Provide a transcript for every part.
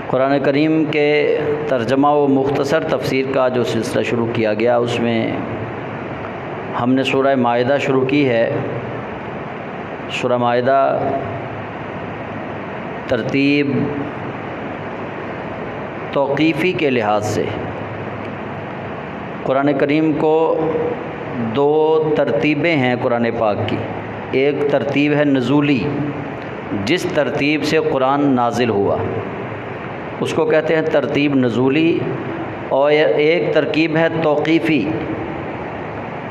قرآن کریم کے ترجمہ و مختصر تفسیر کا جو سلسلہ شروع کیا گیا، اس میں ہم نے سورہ مائدہ شروع کی ہے۔ سورہ مائدہ ترتیب توقیفی کے لحاظ سے قرآن کریم کو دو ترتیبیں ہیں قرآن پاک کی۔ ایک ترتیب ہے نزولی، جس ترتیب سے قرآن نازل ہوا اس کو کہتے ہیں ترتیب نزولی، اور ایک ترکیب ہے توقیفی،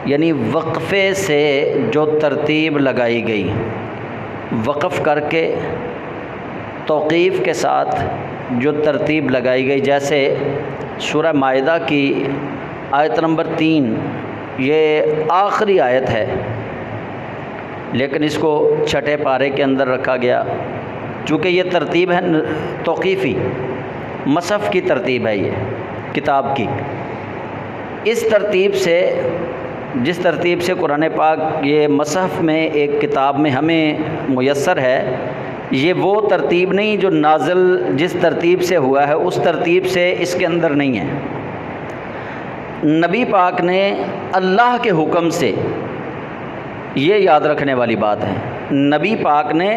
یعنی وقفے سے جو ترتیب لگائی گئی، وقف کر کے توقیف کے ساتھ جو ترتیب لگائی گئی۔ جیسے سورہ مائدہ کی آیت نمبر 3 یہ آخری آیت ہے، لیکن اس کو چھٹے پارے کے اندر رکھا گیا چونکہ یہ ترتیب ہے توقیفی، مصحف کی ترتیب ہے، یہ کتاب کی۔ اس ترتیب سے، جس ترتیب سے قرآن پاک یہ مصحف میں ایک کتاب میں ہمیں میسر ہے، یہ وہ ترتیب نہیں جو نازل جس ترتیب سے ہوا ہے اس ترتیب سے اس کے اندر نہیں ہے۔ نبی پاک نے اللہ کے حکم سے، یہ یاد رکھنے والی بات ہے، نبی پاک نے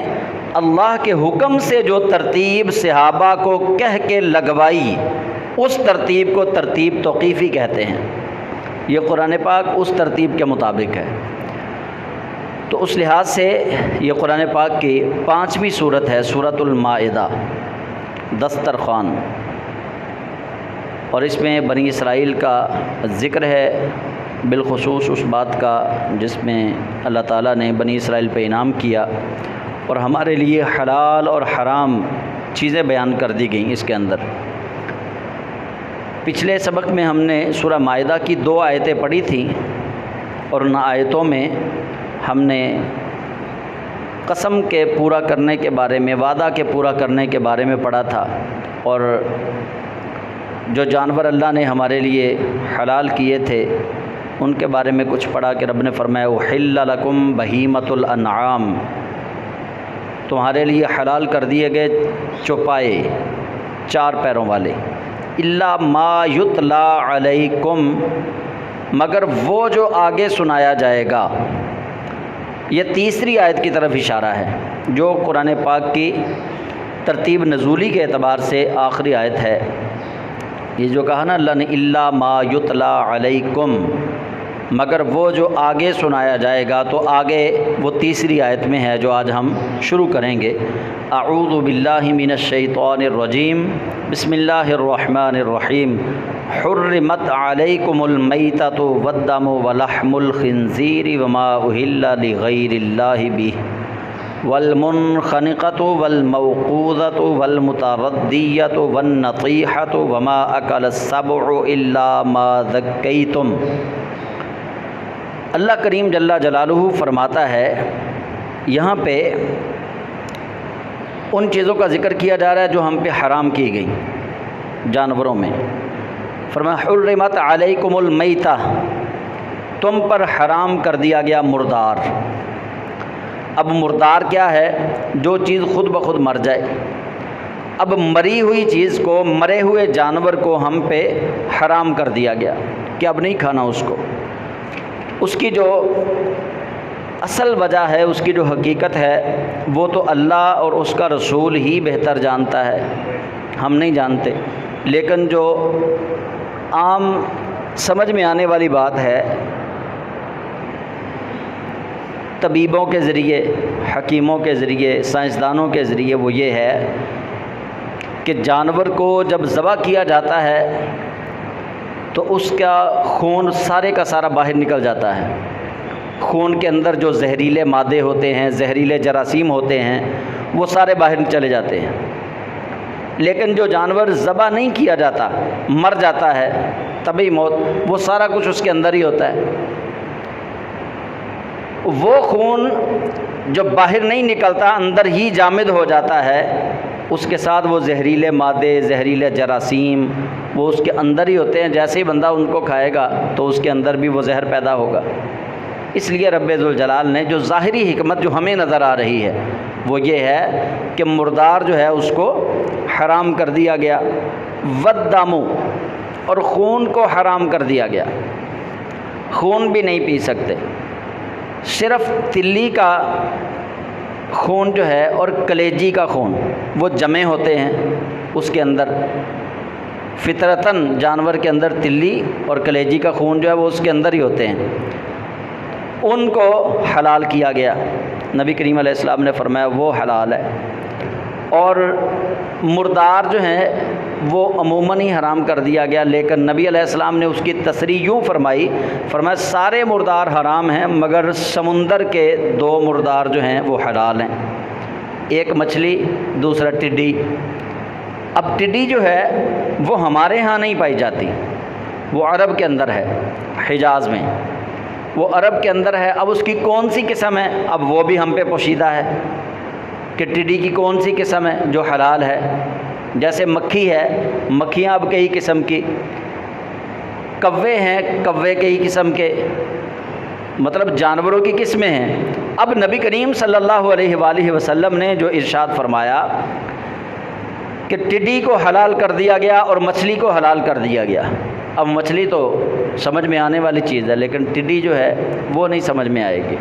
اللہ کے حکم سے جو ترتیب صحابہ کو کہہ کے لگوائی، اس ترتیب کو ترتیب توقیفی کہتے ہیں۔ یہ قرآن پاک اس ترتیب کے مطابق ہے۔ تو اس لحاظ سے یہ قرآن پاک کی 5ویں سورت ہے، سورۃ المائدہ، دسترخوان، اور اس میں بنی اسرائیل کا ذکر ہے، بالخصوص اس بات کا جس میں اللہ تعالیٰ نے بنی اسرائیل پہ انعام کیا، اور ہمارے لیے حلال اور حرام چیزیں بیان کر دی گئیں اس کے اندر۔ پچھلے سبق میں ہم نے سورہ مائدہ کی 2 آیتیں پڑھی تھیں، اور ان آیتوں میں ہم نے قسم کے پورا کرنے کے بارے میں، وعدہ کے پورا کرنے کے بارے میں پڑھا تھا، اور جو جانور اللہ نے ہمارے لیے حلال کیے تھے ان کے بارے میں کچھ پڑھا کہ رب نے فرمایا احل لکم بہیمۃ الانعام، تمہارے لیے حلال کر دیے گئے چوپائے 4 پیروں والے، الا ما یتلا علیکم، مگر وہ جو آگے سنایا جائے گا۔ یہ تیسری آیت کی طرف اشارہ ہے جو قرآن پاک کی ترتیب نزولی کے اعتبار سے آخری آیت ہے۔ یہ جو کہا نا اللہ نے الا ما یتلا علیکم، مگر وہ جو آگے سنایا جائے گا، تو آگے وہ تیسری آیت میں ہے جو آج ہم شروع کریں گے۔ اعوذ باللہ من الشیطان الرجیم، بسم اللہ الرحمن الرحیم۔ حرمت علیکم المیتۃ والدم ولحم الخنزیر وما اہل لغیر اللہ بہ والمنخنقۃ والموقوذۃ والمتردیۃ والنطیحۃ وما اکل السبع الا ما ذکیتم۔ اللہ کریم جل جلالہ فرماتا ہے، یہاں پہ ان چیزوں کا ذکر کیا جا رہا ہے جو ہم پہ حرام کی گئی جانوروں میں۔ فرمایا حرمت علیکم المیتہ، تم پر حرام کر دیا گیا مردار۔ اب مردار کیا ہے؟ جو چیز خود بخود مر جائے۔ اب مری ہوئی چیز کو، مرے ہوئے جانور کو ہم پہ حرام کر دیا گیا کہ اب نہیں کھانا اس کو۔ اس کی جو اصل وجہ ہے، اس کی جو حقیقت ہے، وہ تو اللہ اور اس کا رسول ہی بہتر جانتا ہے، ہم نہیں جانتے۔ لیکن جو عام سمجھ میں آنے والی بات ہے، طبیبوں کے ذریعے، حکیموں کے ذریعے، سائنسدانوں کے ذریعے، وہ یہ ہے کہ جانور کو جب ذبح کیا جاتا ہے تو اس کا خون سارے کا سارا باہر نکل جاتا ہے۔ خون کے اندر جو زہریلے مادے ہوتے ہیں، زہریلے جراثیم ہوتے ہیں، وہ سارے باہر چلے جاتے ہیں۔ لیکن جو جانور ذبح نہیں کیا جاتا، مر جاتا ہے طبعی موت، وہ سارا کچھ اس کے اندر ہی ہوتا ہے۔ وہ خون جو باہر نہیں نکلتا، اندر ہی جامد ہو جاتا ہے، اس کے ساتھ وہ زہریلے مادے، زہریلے جراثیم، وہ اس کے اندر ہی ہوتے ہیں۔ جیسے ہی بندہ ان کو کھائے گا تو اس کے اندر بھی وہ زہر پیدا ہوگا۔ اس لیے رب ذوالجلال نے جو ظاہری حکمت جو ہمیں نظر آ رہی ہے، وہ یہ ہے کہ مردار جو ہے اس کو حرام کر دیا گیا، والدم، اور خون کو حرام کر دیا گیا، خون بھی نہیں پی سکتے، صرف تلی کا خون جو ہے اور کلیجی کا خون وہ جمع ہوتے ہیں اس کے اندر، فطرتاً جانور کے اندر تلی اور کلیجی کا خون جو ہے وہ اس کے اندر ہی ہوتے ہیں، ان کو حلال کیا گیا۔ نبی کریم علیہ السلام نے فرمایا وہ حلال ہے، اور مردار جو ہیں وہ عموماً ہی حرام کر دیا گیا، لیکن نبی علیہ السلام نے اس کی تصریح یوں فرمایا سارے مردار حرام ہیں مگر سمندر کے 2 مردار جو ہیں وہ حلال ہیں، ایک مچھلی، دوسرا ٹڈی۔ اب ٹڈی جو ہے وہ ہمارے ہاں نہیں پائی جاتی، وہ عرب کے اندر ہے، حجاز میں وہ عرب کے اندر ہے۔ اب اس کی کون سی قسم ہے، اب وہ بھی ہم پہ پوشیدہ ہے کہ ٹڈی کی کون سی قسم ہے جو حلال ہے۔ جیسے مکھی ہے، مکھیاں اب کئی قسم کی، کوے ہیں، کوے کئی قسم کے، مطلب جانوروں کی قسمیں ہیں۔ اب نبی کریم صلی اللہ علیہ وآلہ وسلم نے جو ارشاد فرمایا کہ ٹڈی کو حلال کر دیا گیا اور مچھلی کو حلال کر دیا گیا۔ اب مچھلی تو سمجھ میں آنے والی چیز ہے، لیکن ٹڈی جو ہے وہ نہیں سمجھ میں آئے گی۔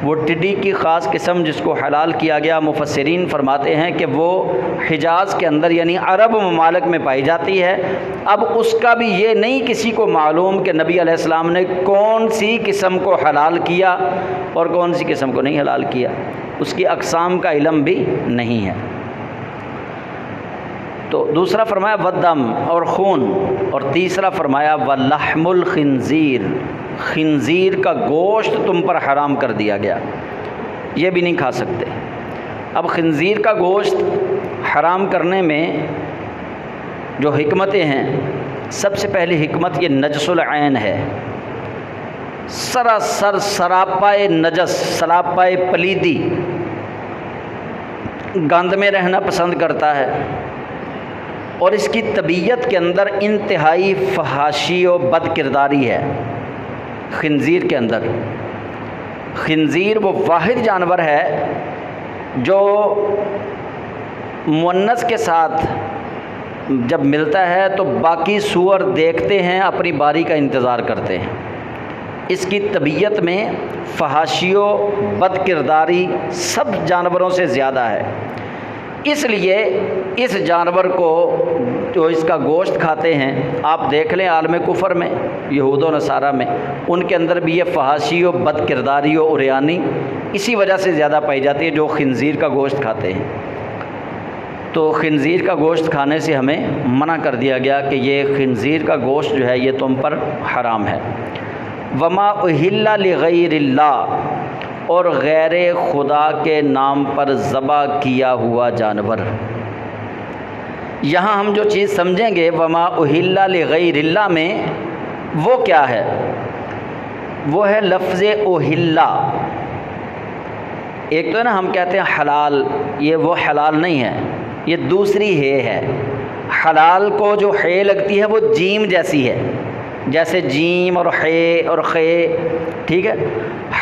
وہ ٹڈی کی خاص قسم جس کو حلال کیا گیا، مفسرین فرماتے ہیں کہ وہ حجاز کے اندر یعنی عرب ممالک میں پائی جاتی ہے۔ اب اس کا بھی یہ نہیں کسی کو معلوم کہ نبی علیہ السلام نے کون سی قسم کو حلال کیا اور کون سی قسم کو نہیں حلال کیا، اس کی اقسام کا علم بھی نہیں ہے۔ تو دوسرا فرمایا والدم، اور خون، اور تیسرا فرمایا ولحم الخنزیر، خنزیر کا گوشت تم پر حرام کر دیا گیا، یہ بھی نہیں کھا سکتے۔ اب خنزیر کا گوشت حرام کرنے میں جو حکمتیں ہیں، سب سے پہلی حکمت یہ نجس العین ہے، سراسر سراپائے نجس، سراپائے پلیدی، گند میں رہنا پسند کرتا ہے، اور اس کی طبیعت کے اندر انتہائی فحاشی و بد کرداری ہے۔ خنزیر کے اندر، خنزیر وہ واحد جانور ہے جو مؤنث کے ساتھ جب ملتا ہے تو باقی سور دیکھتے ہیں، اپنی باری کا انتظار کرتے ہیں۔ اس کی طبیعت میں فحاشی و بد کرداری سب جانوروں سے زیادہ ہے، اس لیے اس جانور کو جو اس کا گوشت کھاتے ہیں، آپ دیکھ لیں عالم کفر میں، یہود و نصارہ میں، ان کے اندر بھی یہ فحاشی و بد کرداری و عریانی اسی وجہ سے زیادہ پائی جاتی ہے جو خنزیر کا گوشت کھاتے ہیں۔ تو خنزیر کا گوشت کھانے سے ہمیں منع کر دیا گیا کہ یہ خنزیر کا گوشت جو ہے یہ تم پر حرام ہے۔ وما اہل لغیر اللہ، اور غیر خدا کے نام پر ذبح کیا ہوا جانور۔ یہاں ہم جو چیز سمجھیں گے وما اہل لغیر اللہ میں، وہ کیا ہے؟ وہ ہے لفظ اہل۔ ایک تو ہے نا ہم کہتے ہیں حلال، یہ وہ حلال نہیں ہے، یہ دوسری ہے۔ حلال کو جو ہے لگتی ہے وہ جیم جیسی ہے، جیسے جیم اور ہے اور خے، ٹھیک ہے؟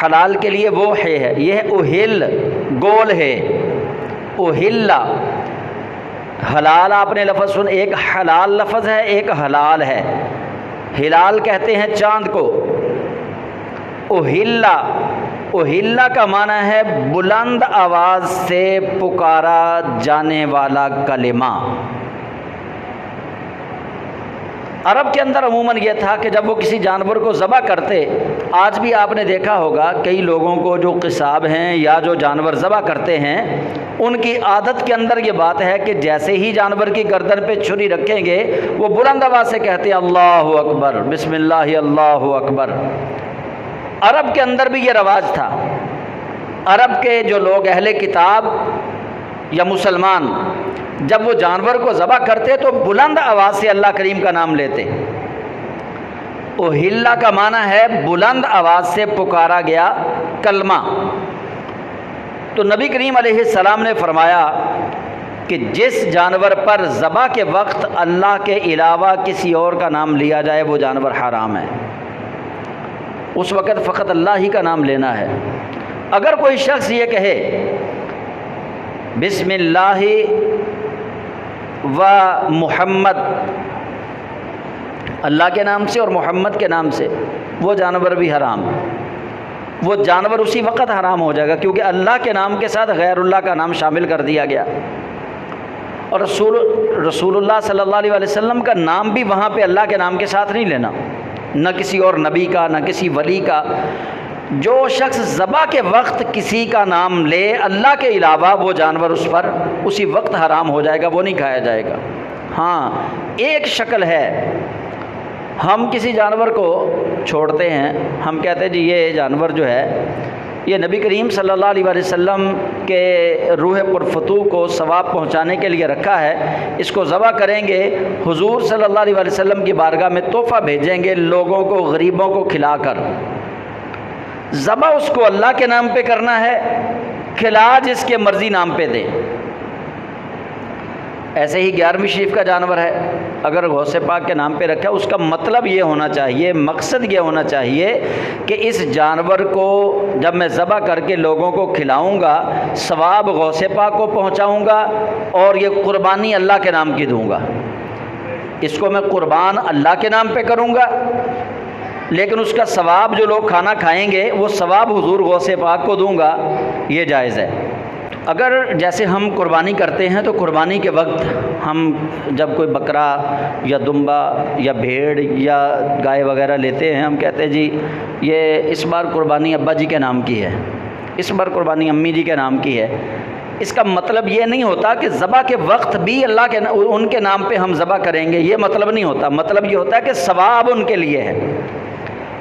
حلال کے لیے وہ ہے، یہ ہے اہل، گول ہے، اہل۔ حلال آپ نے لفظ سن، ایک حلال لفظ ہے، ایک حلال ہے۔ ہلال کہتے ہیں چاند کو، اہل، اہل کا معنی ہے بلند آواز سے پکارا جانے والا کلمہ۔ عرب کے اندر عموماً یہ تھا کہ جب وہ کسی جانور کو ذبح کرتے، آج بھی آپ نے دیکھا ہوگا کئی لوگوں کو جو قصاب ہیں یا جو جانور ذبح کرتے ہیں، ان کی عادت کے اندر یہ بات ہے کہ جیسے ہی جانور کی گردن پہ چھری رکھیں گے وہ بلند آواز سے کہتے ہیں اللہ اکبر، بسم اللہ اللہ اکبر۔ عرب کے اندر بھی یہ رواج تھا۔ عرب کے جو لوگ اہل کتاب یا مسلمان جب وہ جانور کو ذبح کرتے تو بلند آواز سے اللہ کریم کا نام لیتے۔ اہل کا معنی ہے بلند آواز سے پکارا گیا کلمہ۔ تو نبی کریم علیہ السلام نے فرمایا کہ جس جانور پر ذبح کے وقت اللہ کے علاوہ کسی اور کا نام لیا جائے وہ جانور حرام ہے، اس وقت فقط اللہ ہی کا نام لینا ہے۔ اگر کوئی شخص یہ کہے بسم اللہ و محمد، اللہ کے نام سے اور محمد کے نام سے، وہ جانور بھی حرام۔ وہ جانور اسی وقت حرام ہو جائے گا کیونکہ اللہ کے نام کے ساتھ غیر اللہ کا نام شامل کر دیا گیا، اور رسول اللہ صلی اللہ علیہ وسلم کا نام بھی وہاں پہ اللہ کے نام کے ساتھ نہیں لینا، نہ کسی اور نبی کا، نہ کسی ولی کا۔ جو شخص ذبح کے وقت کسی کا نام لے اللہ کے علاوہ، وہ جانور اس پر اسی وقت حرام ہو جائے گا، وہ نہیں کھایا جائے گا۔ ہاں ایک شکل ہے، ہم کسی جانور کو چھوڑتے ہیں، ہم کہتے ہیں جی یہ جانور جو ہے یہ نبی کریم صلی اللہ علیہ وسلم کے روح پرفتوح کو ثواب پہنچانے کے لیے رکھا ہے، اس کو ذبح کریں گے، حضور صلی اللہ علیہ وسلم کی بارگاہ میں تحفہ بھیجیں گے لوگوں کو، غریبوں کو کھلا کر۔ ذبح اس کو اللہ کے نام پہ کرنا ہے، کھلا جس کے مرضی نام پہ دیں۔ ایسے ہی 11ویں شریف کا جانور ہے، اگر غوث پاک کے نام پہ رکھا، اس کا مطلب یہ ہونا چاہیے، مقصد یہ ہونا چاہیے کہ اس جانور کو جب میں ذبح کر کے لوگوں کو کھلاؤں گا، ثواب غوث پاک کو پہنچاؤں گا، اور یہ قربانی اللہ کے نام کی دوں گا۔ اس کو میں قربان اللہ کے نام پہ کروں گا، لیکن اس کا ثواب جو لوگ کھانا کھائیں گے وہ ثواب حضور غوث پاک کو دوں گا، یہ جائز ہے۔ اگر جیسے ہم قربانی کرتے ہیں تو قربانی کے وقت ہم جب کوئی بکرا یا دمبا یا بھیڑ یا گائے وغیرہ لیتے ہیں، ہم کہتے ہیں جی یہ اس بار قربانی ابا جی کے نام کی ہے، اس بار قربانی امی جی کے نام کی ہے۔ اس کا مطلب یہ نہیں ہوتا کہ ذبح کے وقت بھی اللہ کے ان کے نام پہ ہم ذبح کریں گے، یہ مطلب نہیں ہوتا۔ مطلب یہ ہوتا ہے کہ ثواب ان کے لیے ہے۔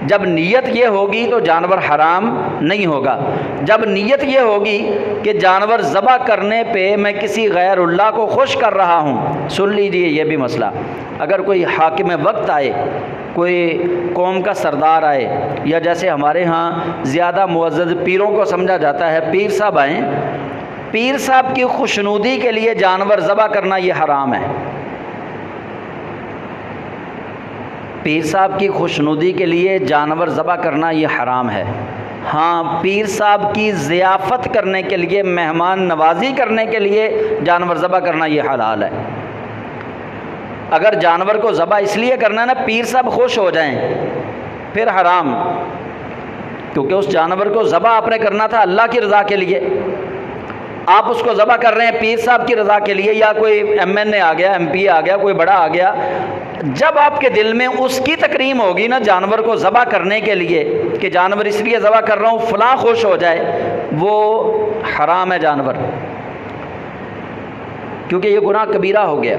جب نیت یہ ہوگی تو جانور حرام نہیں ہوگا۔ جب نیت یہ ہوگی کہ جانور ذبح کرنے پہ میں کسی غیر اللہ کو خوش کر رہا ہوں، سن لیجئے یہ بھی مسئلہ، اگر کوئی حاکم وقت آئے، کوئی قوم کا سردار آئے، یا جیسے ہمارے ہاں زیادہ معزز پیروں کو سمجھا جاتا ہے، پیر صاحب آئیں، پیر صاحب کی خوشنودی کے لیے جانور ذبح کرنا یہ حرام ہے۔ پیر صاحب کی خوشنودی کے لیے جانور ذبح کرنا یہ حرام ہے۔ ہاں پیر صاحب کی ضیافت کرنے کے لیے، مہمان نوازی کرنے کے لیے جانور ذبح کرنا یہ حلال ہے۔ اگر جانور کو ذبح اس لیے کرنا ہے نا پیر صاحب خوش ہو جائیں، پھر حرام، کیونکہ اس جانور کو ذبح آپ نے کرنا تھا اللہ کی رضا کے لیے، آپ اس کو ذبح کر رہے ہیں پیر صاحب کی رضا کے لیے، یا کوئی MN آ گیا، MP آ گیا، کوئی بڑا آ گیا۔ جب آپ کے دل میں اس کی تکریم ہوگی نا جانور کو ذبح کرنے کے لیے کہ جانور اس لیے ذبح کر رہا ہوں فلاں خوش ہو جائے، وہ حرام ہے جانور، کیونکہ یہ گناہ کبیرہ ہو گیا۔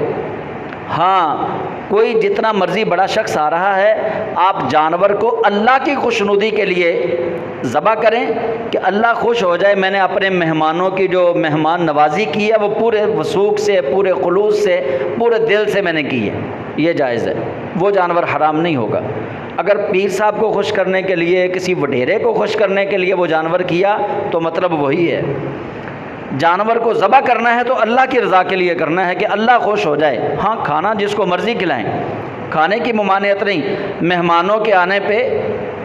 ہاں کوئی جتنا مرضی بڑا شخص آ رہا ہے، آپ جانور کو اللہ کی خوشنودی کے لیے ذبح کریں کہ اللہ خوش ہو جائے، میں نے اپنے مہمانوں کی جو مہمان نوازی کی ہے وہ پورے وثوق سے، پورے خلوص سے، پورے دل سے میں نے کی ہے، یہ جائز ہے، وہ جانور حرام نہیں ہوگا۔ اگر پیر صاحب کو خوش کرنے کے لیے، کسی وڈیرے کو خوش کرنے کے لیے وہ جانور کیا تو مطلب وہی ہے۔ جانور کو ذبح کرنا ہے تو اللہ کی رضا کے لیے کرنا ہے کہ اللہ خوش ہو جائے۔ ہاں کھانا جس کو مرضی کھلائیں، کھانے کی ممانعت نہیں، مہمانوں کے آنے پہ،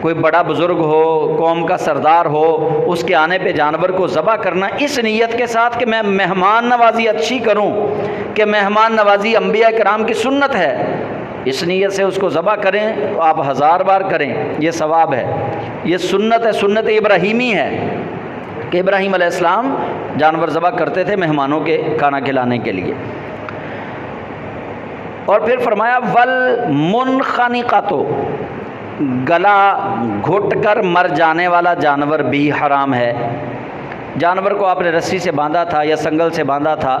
کوئی بڑا بزرگ ہو، قوم کا سردار ہو، اس کے آنے پہ جانور کو ذبح کرنا اس نیت کے ساتھ کہ میں مہمان نوازی اچھی کروں، کہ مہمان نوازی انبیاء کرام کی سنت ہے، اس نیت سے اس کو ذبح کریں، آپ 1000 بار کریں، یہ ثواب ہے، یہ سنت ہے، سنت ابراہیمی ہے کہ ابراہیم علیہ السلام جانور ذبح کرتے تھے مہمانوں کے کھانا کھلانے کے لیے۔ اور پھر فرمایا والمنخنقۃ، گلا گھٹ کر مر جانے والا جانور بھی حرام ہے۔ جانور کو آپ نے رسی سے باندھا تھا یا سنگل سے باندھا تھا،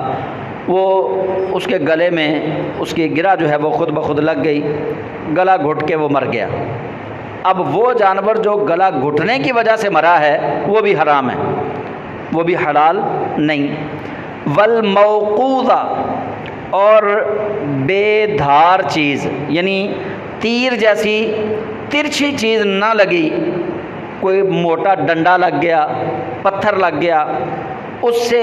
وہ اس کے گلے میں اس کی گرہ جو ہے وہ خود بخود لگ گئی، گلا گھٹ کے وہ مر گیا۔ اب وہ جانور جو گلا گھٹنے کی وجہ سے مرا ہے وہ بھی حرام ہے، وہ بھی حلال نہیں۔ والموقوذہ، اور بے دھار چیز، یعنی تیر جیسی ترچھی چیز نہ لگی، کوئی موٹا ڈنڈا لگ گیا، پتھر لگ گیا، اس سے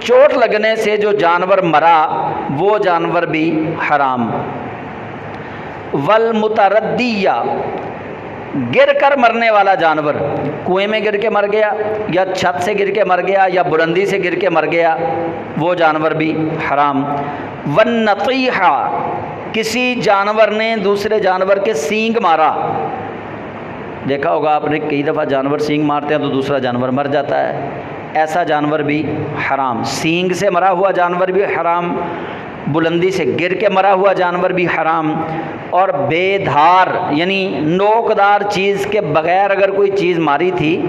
چوٹ لگنے سے جو جانور مرا وہ جانور بھی حرام۔ والمتردیہ، گر کر مرنے والا جانور، کنویں میں گر کے مر گیا یا چھت سے گر کے مر گیا یا بلندی سے گر کے مر گیا، وہ جانور بھی حرام۔ والنطیحہ، کسی جانور نے دوسرے جانور کے سینگ مارا، دیکھا ہوگا آپ نے کئی دفعہ جانور سینگ مارتے ہیں تو دوسرا جانور مر جاتا ہے، ایسا جانور بھی حرام۔ سینگ سے مرا ہوا جانور بھی حرام، بلندی سے گر کے مرا ہوا جانور بھی حرام، اور بے دھار یعنی نوکدار چیز کے بغیر اگر کوئی چیز ماری تھی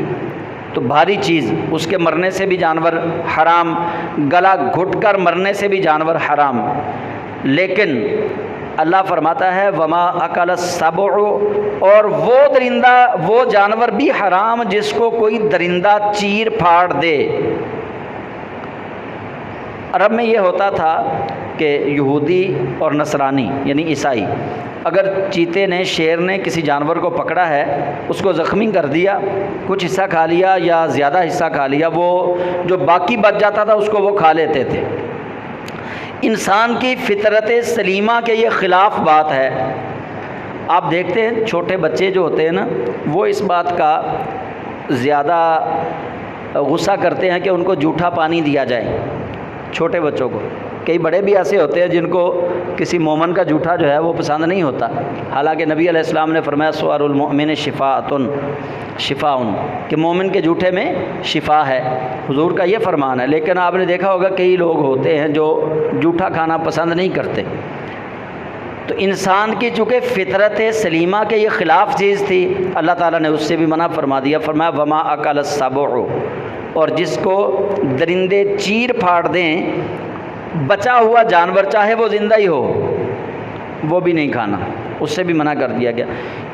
تو بھاری چیز، اس کے مرنے سے بھی جانور حرام، گلا گھٹ کر مرنے سے بھی جانور حرام۔ لیکن اللہ فرماتا ہے وما اکل السبع، اور وہ درندہ، وہ جانور بھی حرام جس کو کوئی درندہ چیر پھاڑ دے۔ عرب میں یہ ہوتا تھا کہ یہودی اور نصرانی یعنی عیسائی، اگر چیتے نے، شیر نے کسی جانور کو پکڑا ہے، اس کو زخمی کر دیا، کچھ حصہ کھا لیا یا زیادہ حصہ کھا لیا، وہ جو باقی بچ جاتا تھا اس کو وہ کھا لیتے تھے۔ انسان کی فطرت سلیمہ کے یہ خلاف بات ہے۔ آپ دیکھتے ہیں چھوٹے بچے جو ہوتے ہیں نا، وہ اس بات کا زیادہ غصہ کرتے ہیں کہ ان کو جھوٹا پانی دیا جائے، چھوٹے بچوں کو۔ کئی بڑے بھی ایسے ہوتے ہیں جن کو کسی مومن کا جھوٹا جو ہے وہ پسند نہیں ہوتا، حالانکہ نبی علیہ السلام نے فرمایا سؤال المؤمن شفاء، کہ مومن کے جھوٹے میں شفا ہے، حضور کا یہ فرمان ہے۔ لیکن آپ نے دیکھا ہوگا کئی لوگ ہوتے ہیں جو جھوٹا کھانا پسند نہیں کرتے۔ تو انسان کی چونکہ فطرت سلیمہ کے یہ خلاف چیز تھی، اللہ تعالیٰ نے اس سے بھی منع فرما دیا، فرمایا وما اکل السبع، اور جس کو درندے چیر پھاڑ دیں، بچا ہوا جانور چاہے وہ زندہ ہی ہو، وہ بھی نہیں کھانا، اس سے بھی منع کر دیا گیا۔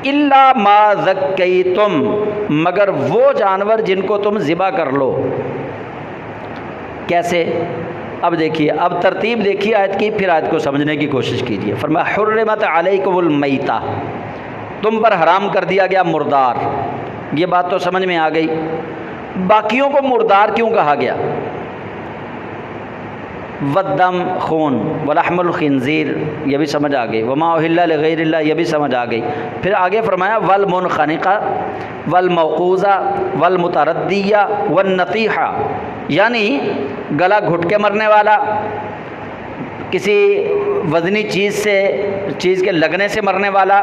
الا ما ذکیتم، مگر وہ جانور جن کو تم ذبح کر لو۔ کیسے؟ اب دیکھیے، اب ترتیب دیکھیے آیت کی، پھر آیت کو سمجھنے کی کوشش کیجیے۔ فرمایا حرمت علیکم المیتہ، تم پر حرام کر دیا گیا مردار۔ یہ بات تو سمجھ میں آ گئی، باقیوں کو مردار کیوں کہا گیا؟ والدم، خون، ولحم الخنزیر، یہ بھی سمجھ آ گئی، وما اہل لغیر اللہ، یہ بھی سمجھ آ گئی۔ پھر آگے فرمایا والمنخنقہ والموقوذہ والمتردیہ والنطیحہ، یعنی گلا گھٹ کے مرنے والا، کسی وزنی چیز کے لگنے سے مرنے والا،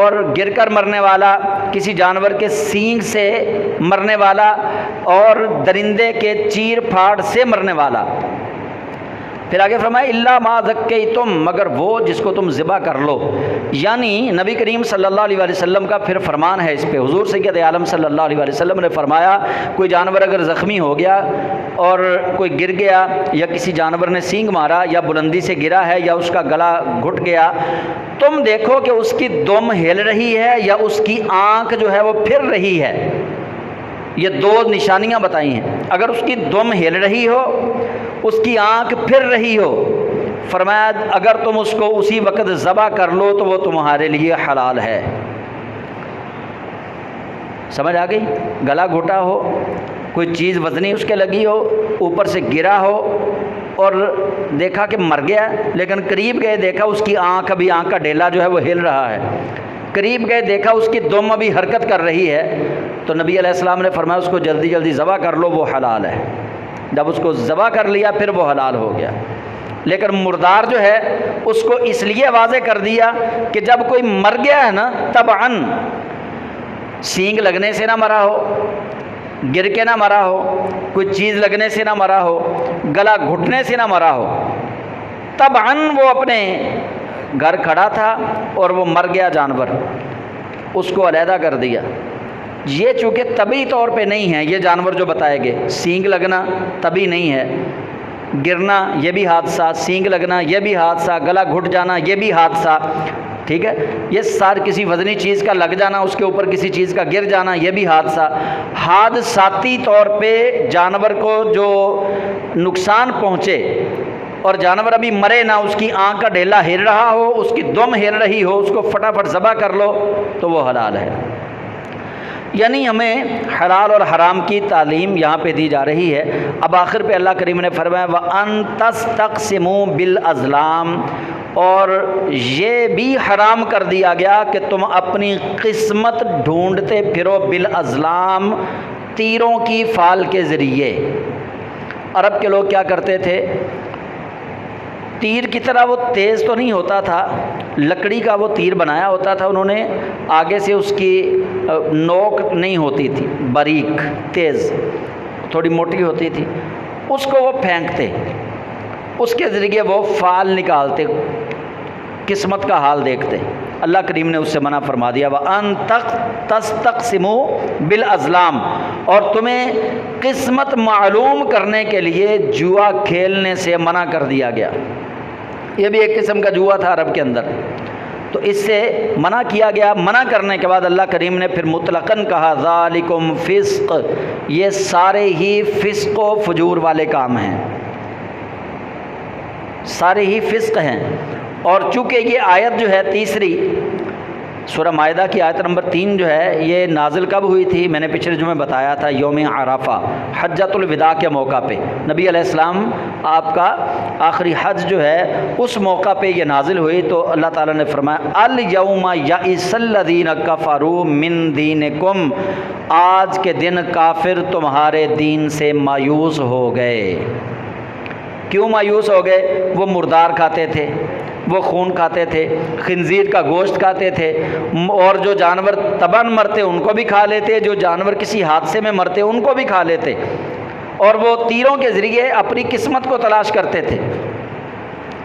اور گر کر مرنے والا، کسی جانور کے سینگ سے مرنے والا، اور درندے کے چیر پھاڑ سے مرنے والا۔ پھر آگے فرمایا الا ما ذکیتم، مگر وہ جس کو تم ذبح کر لو، یعنی نبی کریم صلی اللہ علیہ وسلم کا پھر فرمان ہے اس پہ۔ حضور سید عالم صلی اللہ علیہ وسلم نے فرمایا کوئی جانور اگر زخمی ہو گیا اور کوئی گر گیا، یا کسی جانور نے سینگ مارا، یا بلندی سے گرا ہے، یا اس کا گلا گھٹ گیا، تم دیکھو کہ اس کی دم ہل رہی ہے یا اس کی آنکھ جو ہے وہ پھر رہی ہے۔ یہ دو نشانیاں بتائی ہیں۔ اگر اس کی دم ہل رہی ہو، اس کی آنکھ پھر رہی ہو، فرمایا اگر تم اس کو اسی وقت ذبح کر لو تو وہ تمہارے لیے حلال ہے۔ سمجھ آ گئی؟ گلا گھٹا ہو، کوئی چیز وزنی اس کے لگی ہو، اوپر سے گرا ہو اور دیکھا کہ مر گیا، لیکن قریب گئے دیکھا اس کی آنکھ، ابھی آنکھ کا ڈیلا جو ہے وہ ہل رہا ہے، قریب گئے دیکھا اس کی دم ابھی حرکت کر رہی ہے، تو نبی علیہ السلام نے فرمایا اس کو جلدی جلدی ذبح کر لو، وہ حلال ہے۔ جب اس کو ذبح کر لیا پھر وہ حلال ہو گیا۔ لیکن مردار جو ہے اس کو اس لیے واضح کر دیا کہ جب کوئی مر گیا ہے نا، طبعاً سینگ لگنے سے نہ مرا ہو، گر کے نہ مرا ہو، کوئی چیز لگنے سے نہ مرا ہو، گلا گھٹنے سے نہ مرا ہو، طبعاً وہ اپنے گھر کھڑا تھا اور وہ مر گیا جانور، اس کو علیحدہ کر دیا۔ یہ چونکہ طبعی طور پہ نہیں ہے، یہ جانور جو بتائے گئے، سینگ لگنا طبعی نہیں ہے، گرنا یہ بھی حادثہ، سینگ لگنا یہ بھی حادثہ، گلا گھٹ جانا یہ بھی حادثہ، ٹھیک ہے، یہ کسی وزنی چیز کا لگ جانا، اس کے اوپر کسی چیز کا گر جانا یہ بھی حادثہ۔ حادثاتی طور پہ جانور کو جو نقصان پہنچے اور جانور ابھی مرے نہ، اس کی آنکھ کا ڈھیلا ہل رہا ہو، اس کی دم ہل رہی ہو، اس کو فٹافٹ ذبح کر لو تو وہ حلال ہے۔ یعنی ہمیں حلال اور حرام کی تعلیم یہاں پہ دی جا رہی ہے۔ اب آخر پہ اللہ کریم نے فرمایا وَأَن تَسْتَقْسِمُوا بِالْأَزْلَامِ، اور یہ بھی حرام کر دیا گیا کہ تم اپنی قسمت ڈھونڈتے پھرو بالازلام، تیروں کی فال کے ذریعے۔ عرب کے لوگ کیا کرتے تھے، تیر کی طرح وہ تیز تو نہیں ہوتا تھا، لکڑی کا وہ تیر بنایا ہوتا تھا انہوں نے، آگے سے اس کی نوک نہیں ہوتی تھی، باریک تیز تھوڑی موٹی ہوتی تھی، اس کو وہ پھینکتے، اس کے ذریعے وہ فال نکالتے، قسمت کا حال دیکھتے۔ اللہ کریم نے اس سے منع فرما دیا وَأَن تَسْتَقْسِمُوا بِالْأَزْلَامِ، اور تمہیں قسمت معلوم کرنے کے لیے جوا کھیلنے سے منع کر دیا گیا۔ یہ بھی ایک قسم کا جوا تھا عرب کے اندر، تو اس سے منع کیا گیا۔ منع کرنے کے بعد اللہ کریم نے پھر مطلقاً کہا ذالکم فسق، یہ سارے ہی فسق و فجور والے کام ہیں، سارے ہی فسق ہیں۔ اور چونکہ یہ آیت جو ہے تیسری سورہ مائدہ کی آیت نمبر 3 جو ہے، یہ نازل کب ہوئی تھی؟ میں نے پچھلے جمعے بتایا تھا، یوم عرفہ، حجۃ الوداع کے موقع پہ نبی علیہ السلام آپ کا آخری حج جو ہے اس موقع پہ یہ نازل ہوئی۔ تو اللہ تعالیٰ نے فرمایا الیوم یئس الذین کفروا من دینکم، آج کے دن کافر تمہارے دین سے مایوس ہو گئے۔ کیوں مایوس ہو گئے؟ وہ مردار کھاتے تھے، وہ خون کھاتے تھے، خنزیر کا گوشت کھاتے تھے، اور جو جانور تباً مرتے ان کو بھی کھا لیتے، جو جانور کسی حادثے میں مرتے ان کو بھی کھا لیتے، اور وہ تیروں کے ذریعے اپنی قسمت کو تلاش کرتے تھے۔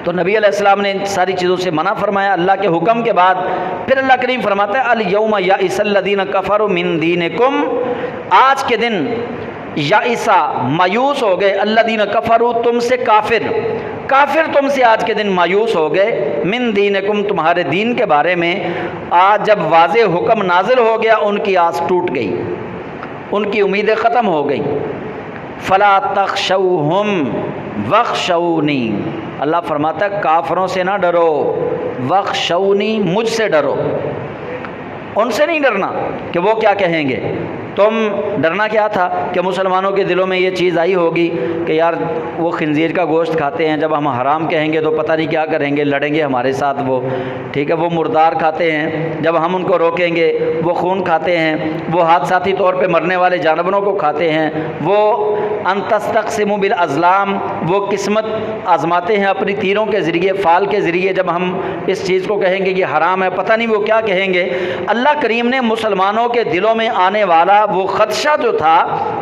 تو نبی علیہ السلام نے ان ساری چیزوں سے منع فرمایا اللہ کے حکم کے بعد۔ پھر اللہ کریم فرماتا ہے الیوم یئس الذین کفروا من دینکم، آج کے دن یائسا مایوس ہو گئے، الذین کفروا تم سے کافر تم سے آج کے دن مایوس ہو گئے، من دینکم تمہارے دین کے بارے میں۔ آج جب واضح حکم نازل ہو گیا ان کی آس ٹوٹ گئی، ان کی امیدیں ختم ہو گئی۔ فلا تخشوہم واخشونی، اللہ فرماتا ہے کافروں سے نہ ڈرو، واخشونی مجھ سے ڈرو، ان سے نہیں ڈرنا کہ وہ کیا کہیں گے۔ تم ڈرنا کیا تھا کہ مسلمانوں کے دلوں میں یہ چیز آئی ہوگی کہ یار وہ خنزیر کا گوشت کھاتے ہیں، جب ہم حرام کہیں گے تو پتہ نہیں کیا کریں گے، لڑیں گے ہمارے ساتھ وہ، ٹھیک ہے، وہ مردار کھاتے ہیں، جب ہم ان کو روکیں گے، وہ خون کھاتے ہیں، وہ حادثاتی طور پہ مرنے والے جانوروں کو کھاتے ہیں، وہ ان تستقسموا بالازلام، وہ قسمت آزماتے ہیں اپنی تیروں کے ذریعے، فال کے ذریعے۔ جب ہم اس چیز کو کہیں گے کہ حرام ہے، پتہ نہیں وہ کیا کہیں گے۔ اللہ کریم نے مسلمانوں کے دلوں میں آنے والا وہ خدشہ جو تھا،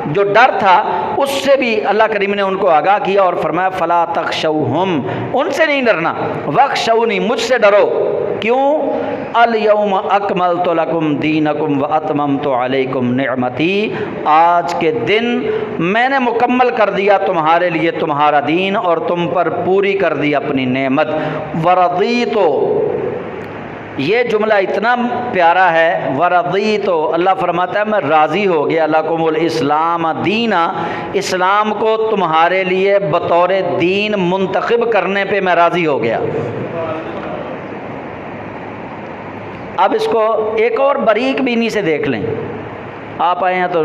جو ڈر تھا، اس سے بھی اللہ کریم نے ان کو آگاہ کیا اور فرمایا فلا تخشوہم، ان سے نہیں ڈرنا، واخشونی مجھ سے ڈرو۔ کیوں؟ الیوم اکملت لکم دینکم واتممت علیکم نعمتی، آج کے دن میں نے مکمل کر دیا تمہارے لیے تمہارا دین اور تم پر پوری کر دی اپنی نعمت۔ ورضیت، یہ جملہ اتنا پیارا ہے، ورضیت، اللہ فرماتا ہے میں راضی ہو گیا، لکم الاسلام دینا، اسلام کو تمہارے لیے بطور دین منتخب کرنے پہ میں راضی ہو گیا۔ اب اس کو ایک اور باریک بینی سے دیکھ لیں، آپ آئے ہیں تو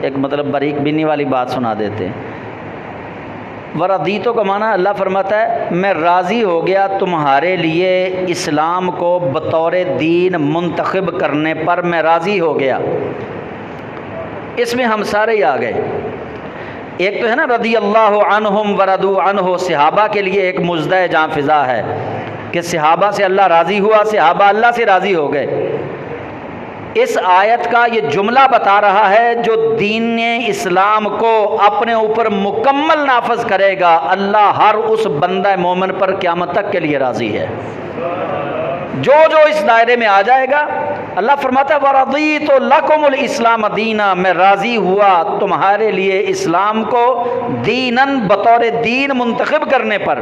ایک مطلب باریک بینی والی بات سنا دیتے ہیں۔ ورضیتو کا معنی اللہ فرماتا ہے میں راضی ہو گیا تمہارے لیے اسلام کو بطور دین منتخب کرنے پر میں راضی ہو گیا۔ اس میں ہم سارے ہی آ گئے۔ ایک تو ہے نا رضی اللہ عنہم ورضوا عنہ، صحابہ کے لیے ایک مزدہ جاں فضا ہے کہ صحابہ سے اللہ راضی ہوا، صحابہ اللہ سے راضی ہو گئے۔ اس آیت کا یہ جملہ بتا رہا ہے جو دین اسلام کو اپنے اوپر مکمل نافذ کرے گا، اللہ ہر اس بندہ مومن پر قیامت تک کے لیے راضی ہے۔ جو اس دائرے میں آ جائے گا، اللہ فرماتا ہے وَرَضِيتُ لَكُمُ الْإِسْلَامَ دِينًا، میں راضی ہوا تمہارے لیے اسلام کو دیناً بطور دین منتخب کرنے پر۔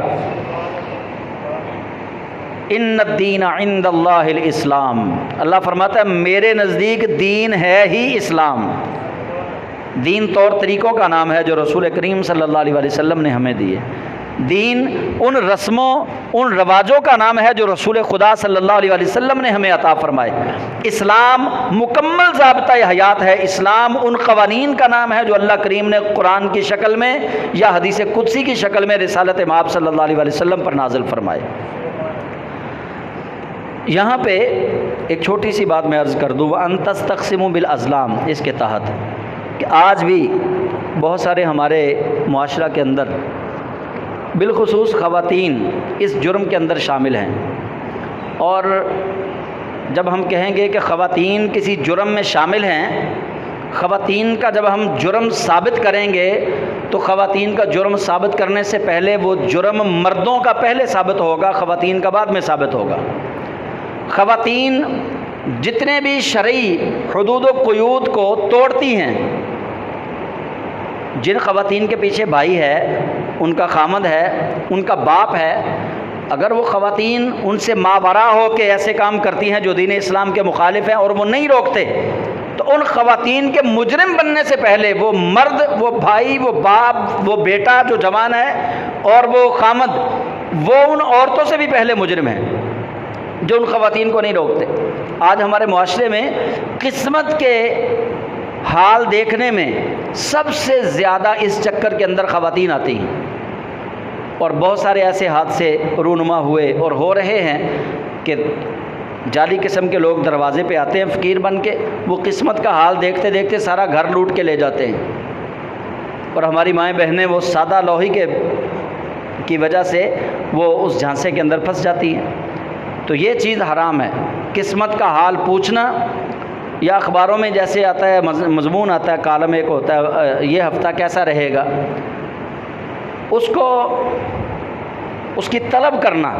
ان الدین عند اللہ الاسلام، اللہ فرماتا ہے میرے نزدیک دین ہے ہی اسلام۔ دین طور طریقوں کا نام ہے جو رسول کریم صلی اللہ علیہ وسلم نے ہمیں دیے۔ دین ان رسموں ان رواجوں کا نام ہے جو رسول خدا صلی اللہ علیہ وسلم نے ہمیں عطا فرمائے۔ اسلام مکمل ضابطۂ حیات ہے، اسلام ان قوانین کا نام ہے جو اللہ کریم نے قرآن کی شکل میں یا حدیث قدسی کی شکل میں رسالت مآب صلی اللہ علیہ وسلم پر نازل فرمائے۔ یہاں پہ ایک چھوٹی سی بات میں عرض کر دوں، وَأَن تَسْتَقْسِمُوا بِالْأَزْلَامِ، اس کے تحت کہ آج بھی بہت سارے ہمارے معاشرہ کے اندر بالخصوص خواتین اس جرم کے اندر شامل ہیں، اور جب ہم کہیں گے کہ خواتین کسی جرم میں شامل ہیں، خواتین کا جب ہم جرم ثابت کریں گے تو خواتین کا جرم ثابت کرنے سے پہلے وہ جرم مردوں کا پہلے ثابت ہوگا، خواتین کا بعد میں ثابت ہوگا۔ خواتین جتنے بھی شرعی حدود و قیود کو توڑتی ہیں، جن خواتین کے پیچھے بھائی ہے، ان کا خامد ہے، ان کا باپ ہے، اگر وہ خواتین ان سے ماورا ہو کے ایسے کام کرتی ہیں جو دین اسلام کے مخالف ہیں اور وہ نہیں روکتے، تو ان خواتین کے مجرم بننے سے پہلے وہ مرد، وہ بھائی، وہ باپ، وہ بیٹا جو جوان ہے اور وہ خامد، وہ ان عورتوں سے بھی پہلے مجرم ہیں جو ان خواتین کو نہیں روکتے۔ آج ہمارے معاشرے میں قسمت کے حال دیکھنے میں سب سے زیادہ اس چکر کے اندر خواتین آتی ہیں، اور بہت سارے ایسے حادثے رونما ہوئے اور ہو رہے ہیں کہ جعلی قسم کے لوگ دروازے پہ آتے ہیں فقیر بن کے، وہ قسمت کا حال دیکھتے دیکھتے سارا گھر لوٹ کے لے جاتے ہیں، اور ہماری مائیں بہنیں وہ سادہ لوہی کی وجہ سے وہ اس جھانسے کے اندر پھنس جاتی ہیں۔ تو یہ چیز حرام ہے، قسمت کا حال پوچھنا، یا اخباروں میں جیسے آتا ہے مضمون آتا ہے، کالم ایک ہوتا ہے یہ ہفتہ کیسا رہے گا، اس کی طلب کرنا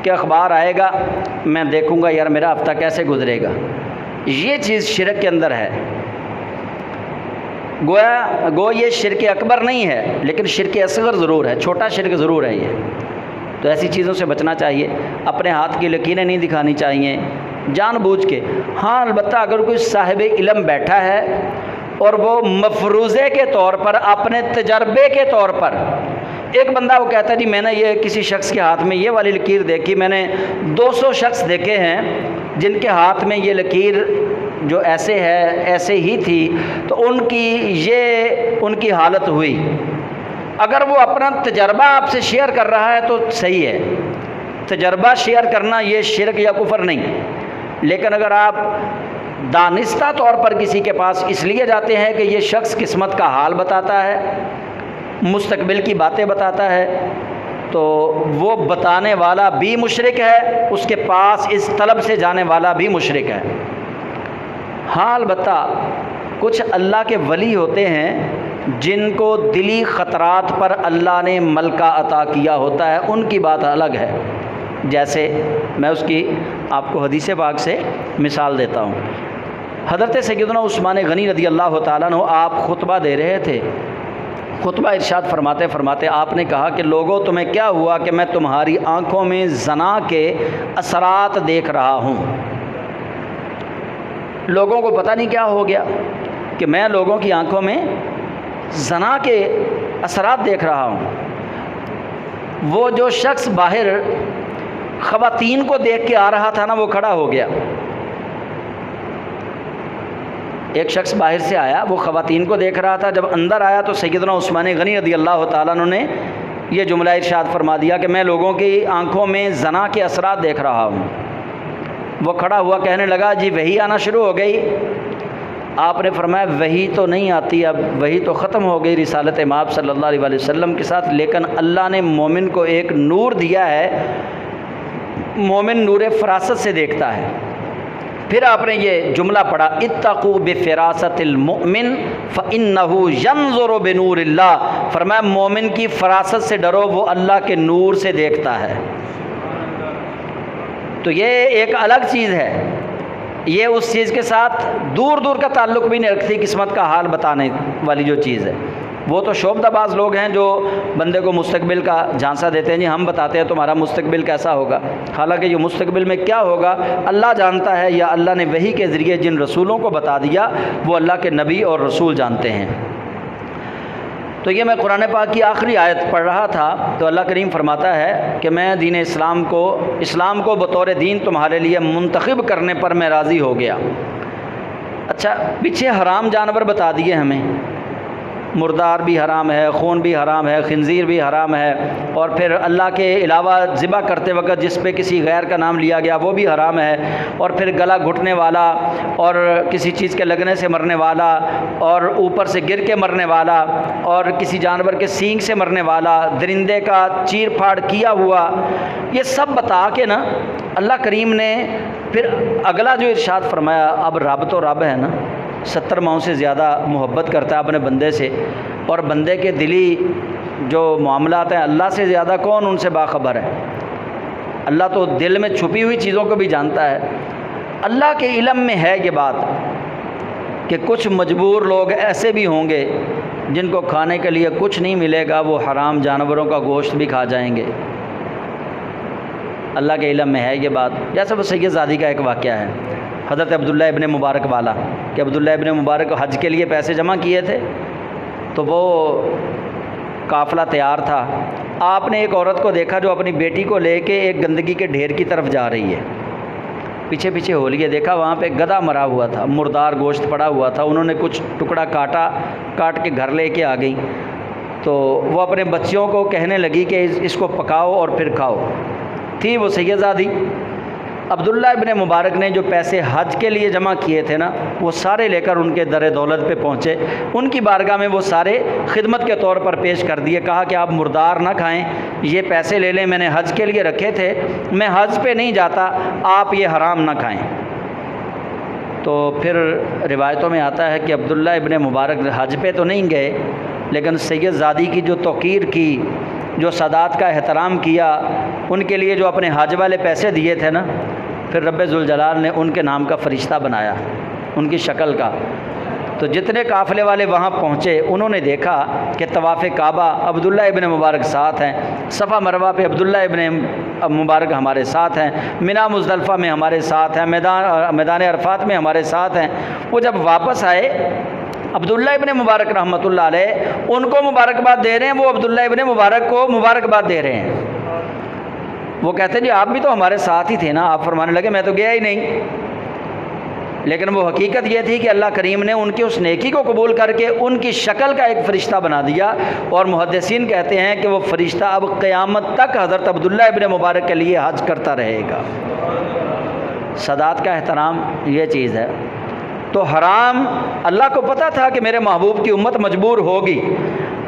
کہ اخبار آئے گا میں دیکھوں گا یار میرا ہفتہ کیسے گزرے گا، یہ چیز شرک کے اندر ہے۔ گو یہ شرک اکبر نہیں ہے لیکن شرک اصغر ضرور ہے، چھوٹا شرک ضرور ہے یہ۔ تو ایسی چیزوں سے بچنا چاہیے، اپنے ہاتھ کی لکیریں نہیں دکھانی چاہیے جان بوجھ کے۔ ہاں البتہ اگر کوئی صاحب علم بیٹھا ہے اور وہ مفروضے کے طور پر، اپنے تجربے کے طور پر، ایک بندہ وہ کہتا ہے جی میں نے یہ کسی شخص کے ہاتھ میں یہ والی لکیر دیکھی، میں نے 200 شخص دیکھے ہیں جن کے ہاتھ میں یہ لکیر جو ایسے ہے ایسے ہی تھی، تو ان کی حالت ہوئی۔ اگر وہ اپنا تجربہ آپ سے شیئر کر رہا ہے تو صحیح ہے، تجربہ شیئر کرنا یہ شرک یا کفر نہیں۔ لیکن اگر آپ دانستہ طور پر کسی کے پاس اس لیے جاتے ہیں کہ یہ شخص قسمت کا حال بتاتا ہے، مستقبل کی باتیں بتاتا ہے، تو وہ بتانے والا بھی مشرک ہے، اس کے پاس اس طلب سے جانے والا بھی مشرک ہے۔ ہاں البتہ کچھ اللہ کے ولی ہوتے ہیں جن کو دلی خطرات پر اللہ نے ملکہ عطا کیا ہوتا ہے، ان کی بات الگ ہے۔ جیسے میں اس کی آپ کو حدیث پاک سے مثال دیتا ہوں۔ حضرت سیدنا عثمان غنی رضی اللہ تعالیٰ عنہ آپ خطبہ دے رہے تھے، خطبہ ارشاد فرماتے فرماتے آپ نے کہا کہ لوگوں تمہیں کیا ہوا کہ میں تمہاری آنکھوں میں زنا کے اثرات دیکھ رہا ہوں۔ لوگوں کو پتہ نہیں کیا ہو گیا کہ میں لوگوں کی آنکھوں میں زنا کے اثرات دیکھ رہا ہوں۔ وہ جو شخص باہر خواتین کو دیکھ کے آ رہا تھا نا، وہ کھڑا ہو گیا۔ ایک شخص باہر سے آیا، وہ خواتین کو دیکھ رہا تھا، جب اندر آیا تو سیدنا عثمان غنی رضی اللہ تعالیٰ عنہ نے یہ جملہ ارشاد فرما دیا کہ میں لوگوں کی آنکھوں میں زنا کے اثرات دیکھ رہا ہوں۔ وہ کھڑا ہوا کہنے لگا جی وحی آنا شروع ہو گئی۔ آپ نے فرمایا وحی تو نہیں آتی، اب وحی تو ختم ہو گئی رسالت مآب صلی اللہ علیہ وسلم کے ساتھ، لیکن اللہ نے مومن کو ایک نور دیا ہے، مومن نور فراست سے دیکھتا ہے۔ پھر آپ نے یہ جملہ پڑھا اتقوا بفراست المؤمن فإنه ينظر بنور اللہ، فرمایا مومن کی فراست سے ڈرو، وہ اللہ کے نور سے دیکھتا ہے۔ تو یہ ایک الگ چیز ہے، یہ اس چیز کے ساتھ دور دور کا تعلق بھی نہیں رکھتی، قسمت کا حال بتانے والی جو چیز ہے۔ وہ تو شعبدہ باز لوگ ہیں جو بندے کو مستقبل کا جھانسا دیتے ہیں، جی ہم بتاتے ہیں تمہارا مستقبل کیسا ہوگا، حالانکہ یہ مستقبل میں کیا ہوگا اللہ جانتا ہے، یا اللہ نے وحی کے ذریعے جن رسولوں کو بتا دیا وہ اللہ کے نبی اور رسول جانتے ہیں۔ تو یہ میں قرآن پاک کی آخری آیت پڑھ رہا تھا تو اللہ کریم فرماتا ہے کہ میں دین اسلام کو بطور دین تمہارے لیے منتخب کرنے پر میں راضی ہو گیا۔ اچھا، پیچھے حرام جانور بتا دیے ہمیں، مردار بھی حرام ہے، خون بھی حرام ہے، خنزیر بھی حرام ہے، اور پھر اللہ کے علاوہ ذبح کرتے وقت جس پہ کسی غیر کا نام لیا گیا وہ بھی حرام ہے، اور پھر گلا گھٹنے والا اور کسی چیز کے لگنے سے مرنے والا اور اوپر سے گر کے مرنے والا اور کسی جانور کے سینگ سے مرنے والا، درندے کا چیر پھاڑ کیا ہوا، یہ سب بتا کے نا اللہ کریم نے پھر اگلا جو ارشاد فرمایا، اب رب تو رب ہے نا، 70 ماؤں سے زیادہ محبت کرتا ہے اپنے بندے سے، اور بندے کے دلی جو معاملات ہیں اللہ سے زیادہ کون ان سے باخبر ہے؟ اللہ تو دل میں چھپی ہوئی چیزوں کو بھی جانتا ہے۔ اللہ کے علم میں ہے یہ بات کہ کچھ مجبور لوگ ایسے بھی ہوں گے جن کو کھانے کے لیے کچھ نہیں ملے گا، وہ حرام جانوروں کا گوشت بھی کھا جائیں گے۔ اللہ کے علم میں ہے یہ بات۔ جیسے وہ سید زادی کا ایک واقعہ ہے، حضرت عبداللہ ابن مبارک والا، کہ عبداللہ ابن مبارک حج کے لیے پیسے جمع کیے تھے تو وہ قافلہ تیار تھا۔ آپ نے ایک عورت کو دیکھا جو اپنی بیٹی کو لے کے ایک گندگی کے ڈھیر کی طرف جا رہی ہے، پیچھے پیچھے ہو لیے، دیکھا وہاں پہ گدھا مرا ہوا تھا، مردار گوشت پڑا ہوا تھا، انہوں نے کچھ ٹکڑا کاٹ کے گھر لے کے آ گئی، تو وہ اپنے بچیوں کو کہنے لگی کہ اس کو پکاؤ اور پھر کھاؤ۔ تھی وہ سید زادی۔ عبداللہ ابن مبارک نے جو پیسے حج کے لیے جمع کیے تھے نا، وہ سارے لے کر ان کے در دولت پہ پہنچے، ان کی بارگاہ میں وہ سارے خدمت کے طور پر پیش کر دیے، کہا کہ آپ مردار نہ کھائیں، یہ پیسے لے لیں، میں نے حج کے لیے رکھے تھے، میں حج پہ نہیں جاتا، آپ یہ حرام نہ کھائیں۔ تو پھر روایتوں میں آتا ہے کہ عبداللہ ابن مبارک حج پہ تو نہیں گئے، لیکن سید زادی کی جو توقیر کی، جو سادات کا احترام کیا، ان کے لیے جو اپنے حج والے پیسے دیے تھے نا، پھر رب ذوالجلال نے ان کے نام کا فرشتہ بنایا، ان کی شکل کا۔ تو جتنے قافلے والے وہاں پہنچے انہوں نے دیکھا کہ طواف کعبہ عبداللہ ابن مبارک ساتھ ہیں، صفا مروہ پہ عبداللہ ابن مبارک ہمارے ساتھ ہیں، منی مزدلفہ میں ہمارے ساتھ ہیں، میدان عرفات میں ہمارے ساتھ ہیں۔ وہ جب واپس آئے، عبداللہ ابن مبارک رحمۃ اللہ علیہ ان کو مبارکباد دے رہے ہیں، وہ عبداللہ ابن مبارک کو مبارکباد دے رہے ہیں۔ وہ کہتے ہیں جی آپ بھی تو ہمارے ساتھ ہی تھے نا۔ آپ فرمانے لگے میں تو گیا ہی نہیں، لیکن وہ حقیقت یہ تھی کہ اللہ کریم نے ان کی اس نیکی کو قبول کر کے ان کی شکل کا ایک فرشتہ بنا دیا، اور محدثین کہتے ہیں کہ وہ فرشتہ اب قیامت تک حضرت عبداللہ ابن مبارک کے لیے حج کرتا رہے گا۔ سادات کا احترام یہ چیز ہے۔ تو حرام اللہ کو پتہ تھا کہ میرے محبوب کی امت مجبور ہوگی،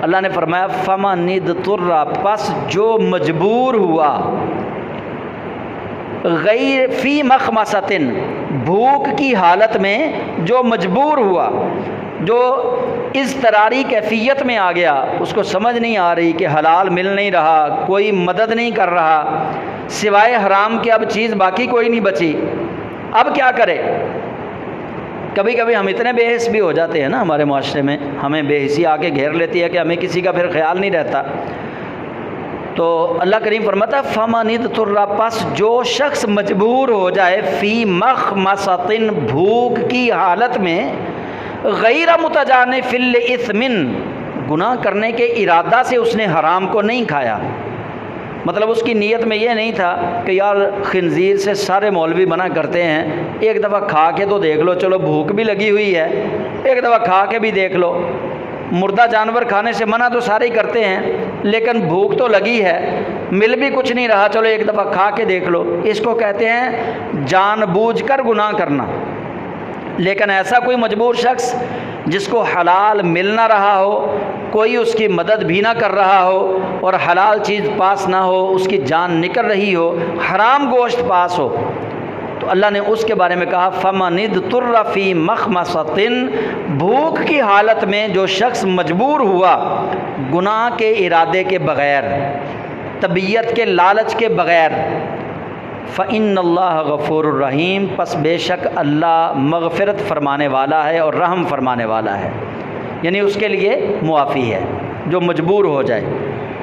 اللہ نے فرمایا فَمَنِ اضْطُرَّ، پس جو مجبور ہوا، غیر فی مخمصۃ، بھوک کی حالت میں جو مجبور ہوا، جو اضطراری کیفیت میں آ گیا، اس کو سمجھ نہیں آ رہی کہ حلال مل نہیں رہا، کوئی مدد نہیں کر رہا، سوائے حرام کے اب چیز باقی کوئی نہیں بچی، اب کیا کرے؟ کبھی کبھی ہم اتنے بے حس بھی ہو جاتے ہیں نا، ہمارے معاشرے میں ہمیں بے حسی آ کے گھیر لیتی ہے کہ ہمیں کسی کا پھر خیال نہیں رہتا۔ تو اللہ کریم فرماتا ہے فَمَنِ اضْطُرَّ، پس جو شخص مجبور ہو جائے، فی مخمصۃ، بھوک کی حالت میں، غیر متجانف لإثم، گناہ کرنے کے ارادہ سے اس نے حرام کو نہیں کھایا، مطلب اس کی نیت میں یہ نہیں تھا کہ یار خنزیر سے سارے مولوی منع کرتے ہیں، ایک دفعہ کھا کے تو دیکھ لو، چلو بھوک بھی لگی ہوئی ہے، ایک دفعہ کھا کے بھی دیکھ لو۔ مردہ جانور کھانے سے منع تو سارے ہی کرتے ہیں، لیکن بھوک تو لگی ہے، مل بھی کچھ نہیں رہا، چلو ایک دفعہ کھا کے دیکھ لو۔ اس کو کہتے ہیں جان بوجھ کر گناہ کرنا۔ لیکن ایسا کوئی مجبور شخص جس کو حلال مل نہ رہا ہو، کوئی اس کی مدد بھی نہ کر رہا ہو، اور حلال چیز پاس نہ ہو، اس کی جان نکل رہی ہو، حرام گوشت پاس ہو، تو اللہ نے اس کے بارے میں کہا فَمَنِ اضْطُرَّ فِي مَخْمَصَةٍ، بھوک کی حالت میں جو شخص مجبور ہوا گناہ کے ارادے کے بغیر، طبیعت کے لالچ کے بغیر، فَإِنَّ اللَّهَ غَفُورٌ رَحِيمٌ، پس بے شک اللہ مغفرت فرمانے والا ہے اور رحم فرمانے والا ہے، یعنی اس کے لیے معافی ہے جو مجبور ہو جائے۔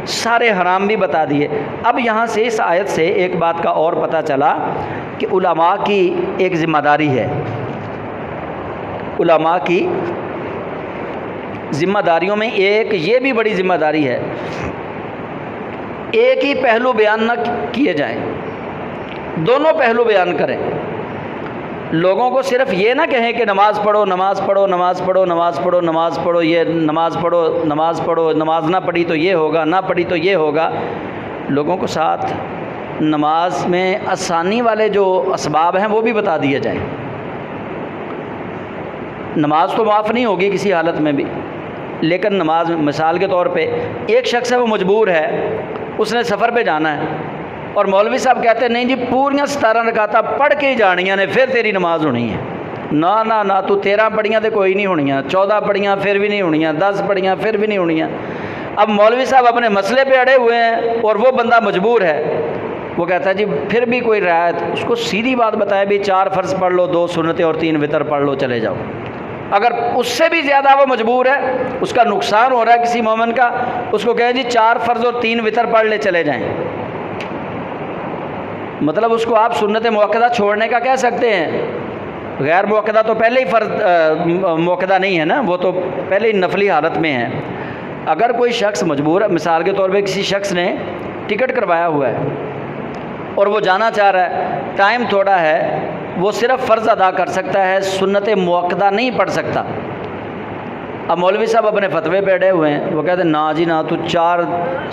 سارے حرام بھی بتا دیے۔ اب یہاں سے اس آیت سے ایک بات کا اور پتہ چلا کہ علماء کی ایک ذمہ داری ہے، علماء کی ذمہ داریوں میں ایک یہ بھی بڑی ذمہ داری ہے، ایک ہی پہلو بیان نہ کیے جائیں، دونوں پہلو بیان کریں۔ لوگوں کو صرف یہ نہ کہیں کہ نماز پڑھو نماز پڑھو نماز پڑھو نماز پڑھو نماز پڑھو، یہ نماز پڑھو نماز پڑھو، نماز نہ پڑھی تو یہ ہوگا، نہ پڑھی تو یہ ہوگا۔ لوگوں کو ساتھ نماز میں آسانی والے جو اسباب ہیں وہ بھی بتا دیے جائیں۔ نماز تو معاف نہیں ہوگی کسی حالت میں بھی، لیکن نماز مثال کے طور پہ ایک شخص ہے وہ مجبور ہے، اس نے سفر پہ جانا ہے، اور مولوی صاحب کہتے ہیں نہیں جی پوریاں 17 رکعتاں پڑھ کے ہی جانیاں نے پھر تیری نماز ہونی ہے۔ نہ نہ نہ، تو 13 پڑھیاں تو کوئی نہیں ہونیاں، 14 پڑھیاں پھر بھی نہیں ہونیاں، 10 پڑھیاں پھر بھی نہیں ہونیاں۔ اب مولوی صاحب اپنے مسئلے پہ اڑے ہوئے ہیں اور وہ بندہ مجبور ہے، وہ کہتا ہے جی پھر بھی کوئی رعایت، اس کو سیدھی بات بتائے بھی 4 فرض پڑھ لو، 2 سنتیں اور 3 وتر پڑھ لو، چلے جاؤ۔ اگر اس سے بھی زیادہ وہ مجبور ہے، اس کا نقصان ہو رہا ہے کسی مومن کا، اس کو کہیں جی 4 فرض اور 3 وتر پڑھ لے، چلے جائیں۔ مطلب اس کو آپ سنت موقدہ چھوڑنے کا کہہ سکتے ہیں، غیر موقدہ تو پہلے ہی فرض موقدہ نہیں ہے نا، وہ تو پہلے ہی نفلی حالت میں ہے۔ اگر کوئی شخص مجبور ہے، مثال کے طور پہ کسی شخص نے ٹکٹ کروایا ہوا ہے اور وہ جانا چاہ رہا ہے، ٹائم تھوڑا ہے، وہ صرف فرض ادا کر سکتا ہے، سنت موقدہ نہیں پڑھ سکتا۔ اب مولوی صاحب اپنے فتوے پہ اڑے ہوئے ہیں، وہ کہتے ہیں نا جی نا، تو 4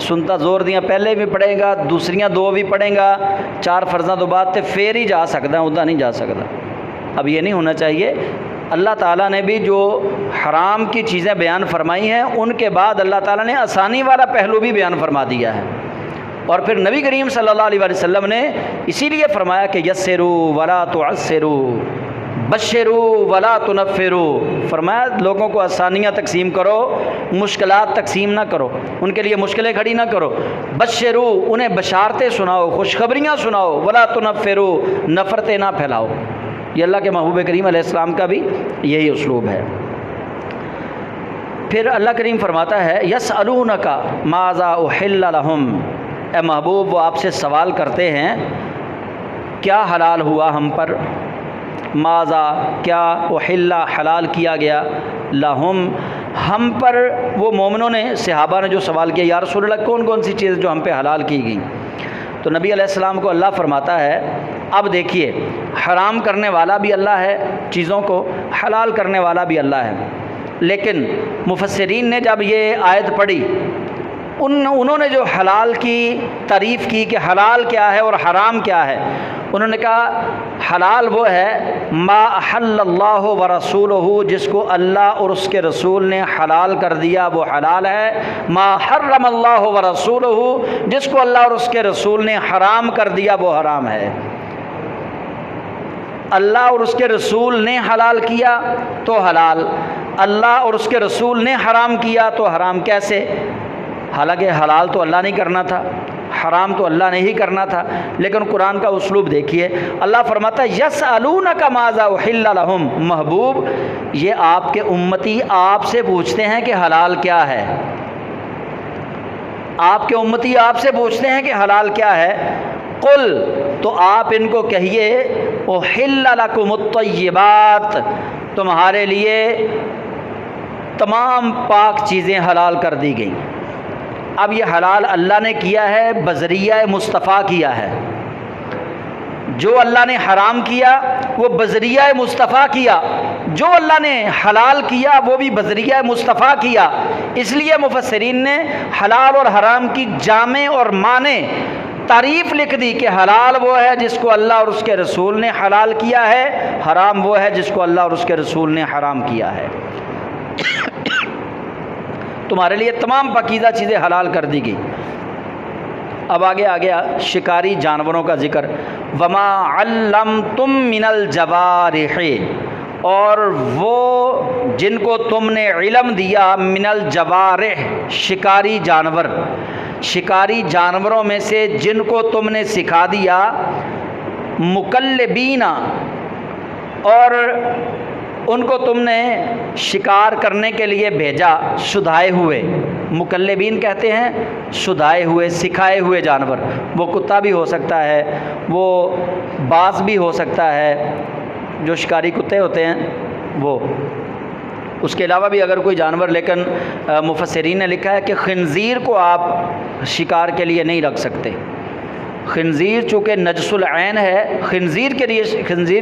سنتا زور دیاں پہلے بھی پڑھے گا، دوسریاں 2 بھی پڑھیں گا، 4 فرضاں تو بعد تے پھر ہی جا سکتا ہے، ادا نہیں جا سکتا۔ اب یہ نہیں ہونا چاہیے۔ اللہ تعالیٰ نے بھی جو حرام کی چیزیں بیان فرمائی ہیں، ان کے بعد اللہ تعالیٰ نے آسانی والا پہلو بھی بیان فرما دیا ہے، اور پھر نبی کریم صلی اللہ علیہ وسلم نے اسی لیے فرمایا کہ یسروا ولا تعسروا بشروا ولا تنفروا، فرمایا لوگوں کو آسانیاں تقسیم کرو، مشکلات تقسیم نہ کرو، ان کے لیے مشکلیں کھڑی نہ کرو۔ بشروا، انہیں بشارتیں سناؤ، خوشخبریاں سناؤ، ولا تنفروا، نفرتیں نہ پھیلاؤ۔ یہ اللہ کے محبوب کریم علیہ السلام کا بھی یہی اسلوب ہے۔ پھر اللہ کریم فرماتا ہے یسألونک ماذا احل لہم، اے محبوب وہ آپ سے سوال کرتے ہیں کیا حلال ہوا ہم پر، ماذا کیا، احل حلال کیا گیا، لہم ہم پر، وہ مومنوں نے، صحابہ نے جو سوال کیا یا رسول اللہ کون کون سی چیز جو ہم پہ حلال کی گئی، تو نبی علیہ السلام کو اللہ فرماتا ہے اب دیکھیے حرام کرنے والا بھی اللہ ہے، چیزوں کو حلال کرنے والا بھی اللہ ہے، لیکن مفسرین نے جب یہ آیت پڑھی انہوں نے جو حلال کی تعریف کی کہ حلال کیا ہے اور حرام کیا ہے، انہوں نے کہا حلال وہ ہے ما احل اللہ ورسولہ، جس کو اللہ اور اس کے رسول نے حلال کر دیا وہ حلال ہے، ما حرم اللہ ورسولہ، جس کو اللہ اور اس کے رسول نے حرام کر دیا وہ حرام ہے۔ اللہ اور اس کے رسول نے حلال کیا تو حلال، اللہ اور اس کے رسول نے حرام کیا تو حرام۔ کیسے؟ حالانکہ حلال تو اللہ نہیں کرنا تھا، حرام تو اللہ نے ہی کرنا تھا، لیکن قرآن کا اسلوب دیکھیے، اللہ فرماتا ہے یسألونک ماذا احل لہم، محبوب یہ آپ کے امتی آپ سے پوچھتے ہیں کہ حلال کیا ہے، آپ کے امتی آپ سے پوچھتے ہیں کہ حلال کیا ہے، قل تو آپ ان کو کہیے احل لکم الطیبات، تمہارے لیے تمام پاک چیزیں حلال کر دی گئیں۔ اب یہ حلال اللہ نے کیا ہے، بذریعہ مصطفیٰ کیا ہے، جو اللہ نے حرام کیا وہ بذریعہ مصطفیٰ کیا، جو اللہ نے حلال کیا وہ بھی بذریعہ مصطفیٰ کیا۔ اس لیے مفسرین نے حلال اور حرام کی جامع اور معنی تعریف لکھ دی کہ حلال وہ ہے جس کو اللہ اور اس کے رسول نے حلال کیا ہے، حرام وہ ہے جس کو اللہ اور اس کے رسول نے حرام کیا ہے۔ تمہارے لیے تمام پاکیزہ چیزیں حلال کر دی گئی۔ اب آگے آ گیا شکاری جانوروں کا ذکر، وما علمتم من الجوارح، اور وہ جن کو تم نے علم دیا، من الجوارح شکاری جانور، شکاری جانوروں میں سے جن کو تم نے سکھا دیا، مکلبین، اور ان کو تم نے شکار کرنے کے لیے بھیجا، شدھائے ہوئے، مکلبین کہتے ہیں شدھائے ہوئے، سکھائے ہوئے جانور، وہ کتا بھی ہو سکتا ہے، وہ باز بھی ہو سکتا ہے، جو شکاری کتے ہوتے ہیں وہ، اس کے علاوہ بھی اگر کوئی جانور، لیکن مفسرین نے لکھا ہے کہ خنزیر کو آپ شکار کے لیے نہیں رکھ سکتے۔ خنزیر چونکہ نجس العین ہے، خنزیر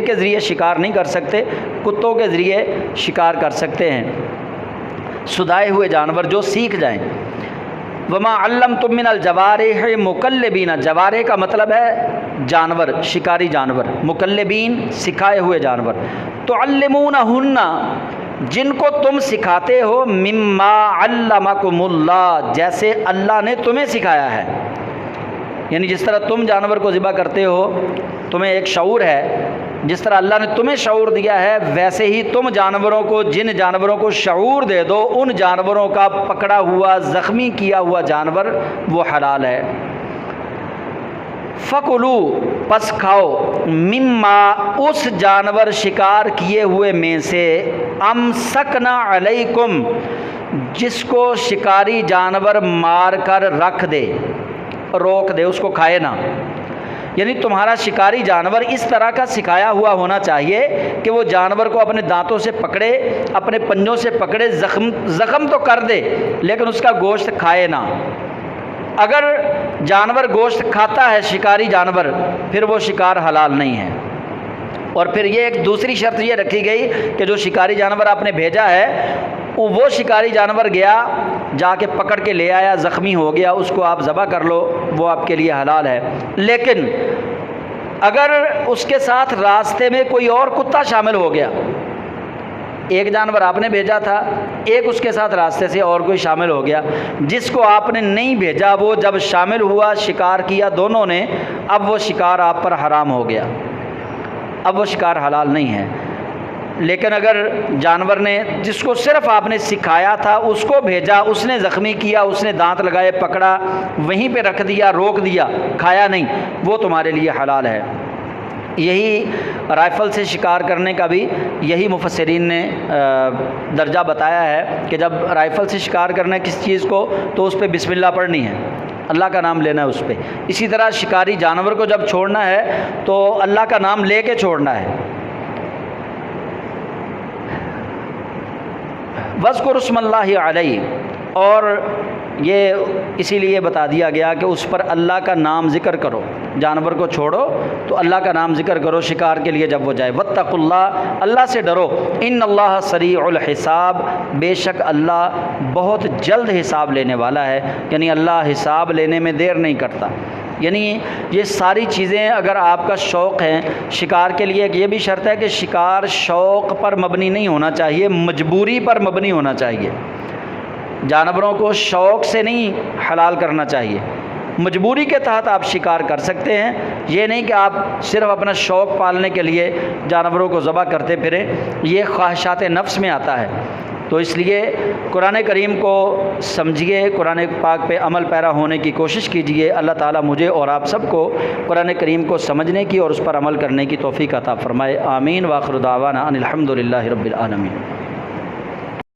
کے ذریعے شکار نہیں کر سکتے، کتوں کے ذریعے شکار کر سکتے ہیں، سدائے ہوئے جانور جو سیکھ جائیں۔ وما علمتم من الجوارح مکلبین، جوارح کا مطلب ہے جانور، شکاری جانور، مکلبین سکھائے ہوئے جانور، تعلمونہن جن کو تم سکھاتے ہو، مما علمکم اللہ جیسے اللہ نے تمہیں سکھایا ہے، یعنی جس طرح تم جانور کو ذبح کرتے ہو تمہیں ایک شعور ہے، جس طرح اللہ نے تمہیں شعور دیا ہے ویسے ہی تم جانوروں کو، جن جانوروں کو شعور دے دو، ان جانوروں کا پکڑا ہوا زخمی کیا ہوا جانور وہ حلال ہے۔ فَكُلُوا پس کھاؤ، مما اس جانور شکار کیے ہوئے میں سے، امسکنا علیکم جس کو شکاری جانور مار کر رکھ دے، روک دے، اس کو کھائے نہ، یعنی تمہارا شکاری جانور اس طرح کا سکھایا ہوا ہونا چاہیے کہ وہ جانور کو اپنے دانتوں سے پکڑے، اپنے پنجوں سے پکڑے، زخم تو کر دے لیکن اس کا گوشت کھائے نہ۔ اگر جانور گوشت کھاتا ہے شکاری جانور پھر وہ شکار حلال نہیں ہے۔ اور پھر یہ ایک دوسری شرط یہ رکھی گئی کہ جو شکاری جانور آپ نے بھیجا ہے وہ شکاری جانور گیا جا کے پکڑ کے لے آیا، زخمی ہو گیا، اس کو آپ ذبح کر لو، وہ آپ کے لیے حلال ہے۔ لیکن اگر اس کے ساتھ راستے میں کوئی اور کتا شامل ہو گیا، ایک جانور آپ نے بھیجا تھا، ایک اس کے ساتھ راستے سے اور کوئی شامل ہو گیا، جس کو آپ نے نہیں بھیجا وہ جب شامل ہوا، شکار کیا دونوں نے، اب وہ شکار آپ پر حرام ہو گیا، اب وہ شکار حلال نہیں ہے۔ لیکن اگر جانور نے جس کو صرف آپ نے سکھایا تھا اس کو بھیجا، اس نے زخمی کیا، اس نے دانت لگائے، پکڑا، وہیں پہ رکھ دیا، روک دیا، کھایا نہیں، وہ تمہارے لیے حلال ہے۔ یہی رائفل سے شکار کرنے کا بھی یہی مفسرین نے درجہ بتایا ہے کہ جب رائفل سے شکار کرنا ہے کس چیز کو تو اس پہ بسم اللہ پڑھنی ہے، اللہ کا نام لینا ہے اس پہ۔ اسی طرح شکاری جانور کو جب چھوڑنا ہے تو اللہ کا نام لے کے چھوڑنا ہے۔ وَاذْكُرُوا اسْمَ اللَّهِ عَلَيْهِ، اور یہ اسی لیے بتا دیا گیا کہ اس پر اللہ کا نام ذکر کرو، جانور کو چھوڑو تو اللہ کا نام ذکر کرو شکار کے لیے جب وہ جائے۔ وَاتَّقُوا اللَّهَ، اللہ سے ڈرو، إِنَّ اللَّهَ سَرِيعُ الْحِسَابِ، بے شک اللہ بہت جلد حساب لینے والا ہے، یعنی اللہ حساب لینے میں دیر نہیں کرتا۔ یعنی یہ ساری چیزیں اگر آپ کا شوق ہے شکار کے لیے، یہ بھی شرط ہے کہ شکار شوق پر مبنی نہیں ہونا چاہیے، مجبوری پر مبنی ہونا چاہیے۔ جانوروں کو شوق سے نہیں حلال کرنا چاہیے، مجبوری کے تحت آپ شکار کر سکتے ہیں، یہ نہیں کہ آپ صرف اپنا شوق پالنے کے لیے جانوروں کو ذبح کرتے پھریں، یہ خواہشات نفس میں آتا ہے۔ تو اس لیے قرآن کریم کو سمجھیے، قرآن پاک پہ عمل پیرا ہونے کی کوشش کیجیے۔ اللہ تعالیٰ مجھے اور آپ سب کو قرآن کریم کو سمجھنے کی اور اس پر عمل کرنے کی توفیق عطا فرمائے۔ آمین۔ وآخر دعوانا ان الحمد للہ رب العالمین۔